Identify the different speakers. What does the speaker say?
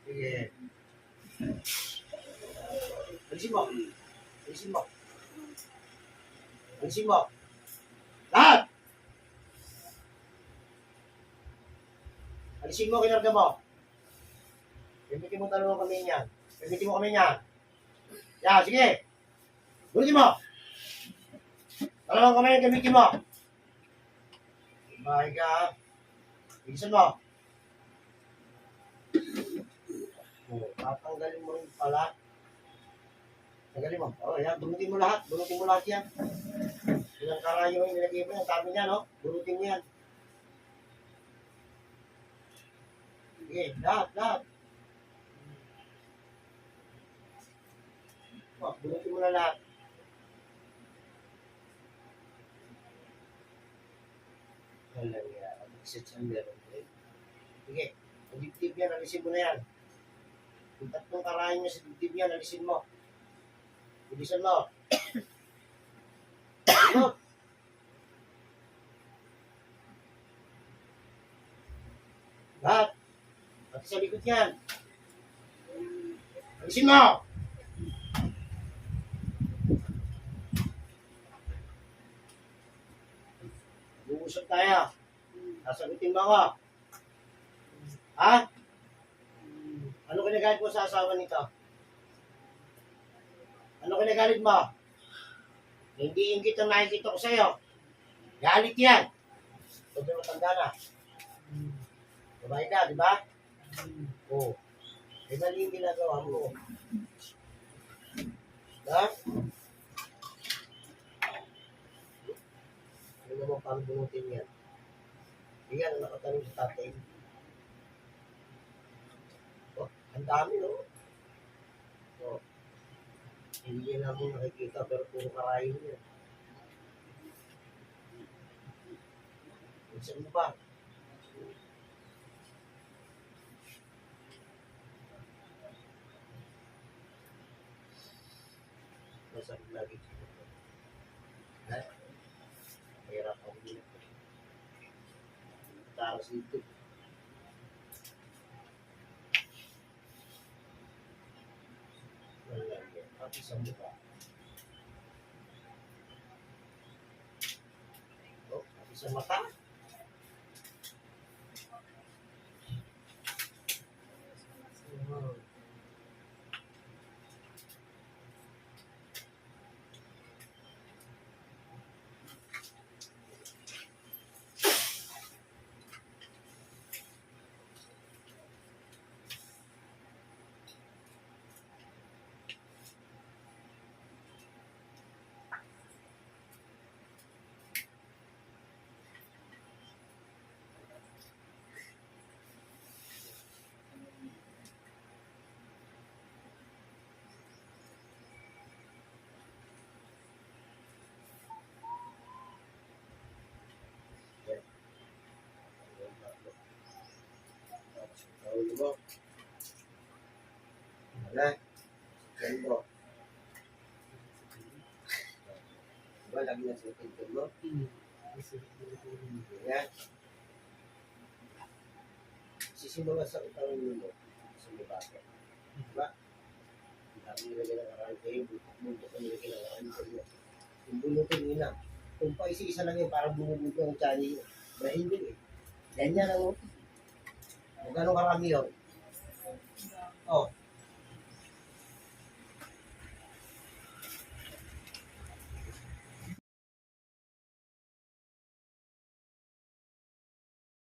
Speaker 1: Sige. Alisin mo. Alisin mo. Alisin mo. Lahat! Alisin mo, kinarga mo. Pimitin mo dalawang kamay niyan. Pimitin mo kamay niyan. Yan, sige. Bunutin mo. Dalawang kamay yung gamitin mo. Bahay ka. Bilisan mo. Tatanggalin mo rin pala. Tanggalin mo. Yan. Bunutin mo lahat. Bunutin mo lahat yan. Ilang karayo yung nilagay mo yan. Sabi niya, no? Bunutin mo yan. Sige, lahat. Bunutin mo na lahat. Walang yan. Exit sa meron. Sige. Ang dibdib yan, alisin mo na yan. Yung tatlong karahin niya sa dibdib yan, alisin mo. Bilisan mo. Ano? Lahat. Pati sa likod yan. Alisin mo! Buusap tayo. Sasagutin mo ako. Ha? Ano kinagalit mo sa asawa nito? Ano kinagalit mo? Hindi ingit ang nakikita ko sa'yo. Galit yan. Pwede matanda na. Babae ka, di ba? Oo. Eh, mali yung ginagawa mo. Ha? Ano naman paano bunutin yan? Yan ang nakatanong sa tatay. Oh, ang dami, no? Oh. Hindi yan namin nakikita, pero puro karahin yan. Saan mo ba? Masarap lagi. Ha? Mahirap ako dito. Taras dito. Wala yan. Pati sa mukha. Oh, pati sa mata. Ulo mo. Wala. Kaya mo. Diba, lagi na sa tingin mo? Yan. Sisimula sa utang mo sa may bakit. Diba? Dami nilagay ng arang kayo, buto ka nilagay ng arang kayo. Yung bunutin nyo na. Kung pa isa-isa lang yun, parang bumubuto ang tiyan nyo. Dahil hindi eh. Ganyan ang gano'ng karami yun? Oh,